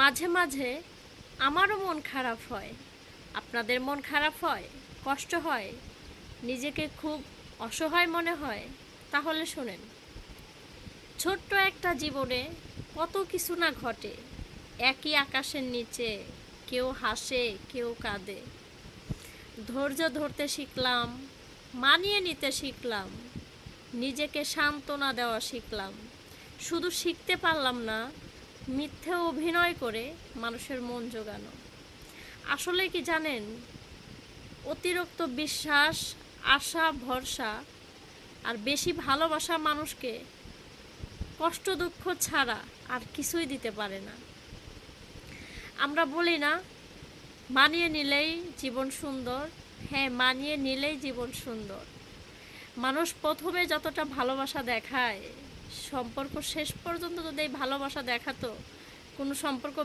মাঝে মাঝে আমারও মন খারাপ হয়, আপনাদের মন খারাপ হয়, কষ্ট হয়, নিজেকে খুব অসহায় মনে হয়। তাহলে শোনেন, ছোট্ট একটা জীবনে কত কিছু না ঘটে। একই আকাশের নিচে কেউ হাসে, কেউ কাঁদে। ধৈর্য ধরতে শিখলাম, মানিয়ে নিতে শিখলাম, নিজেকে সান্ত্বনা দেওয়া শিখলাম। শুধু শিখতে পারলাম না, মিথ্যে অভিনয় করে মানুষের মন জোগানো। আসলে কি জানেন, অতিরিক্ত বিশ্বাস, আশা, ভরসা আর বেশি ভালোবাসা মানুষকে কষ্ট দুঃখ ছাড়া আর কিছুই দিতে পারে না। আমরা বলি না, মানিয়ে নিলেই জীবন সুন্দর। হ্যাঁ, মানিয়ে নিলেই জীবন সুন্দর। মানুষ প্রথমে যতটা ভালোবাসা দেখায়, সম্পর্ক শেষ পর্যন্ত যদি এই ভালোবাসা দেখাতো, কোনো সম্পর্ক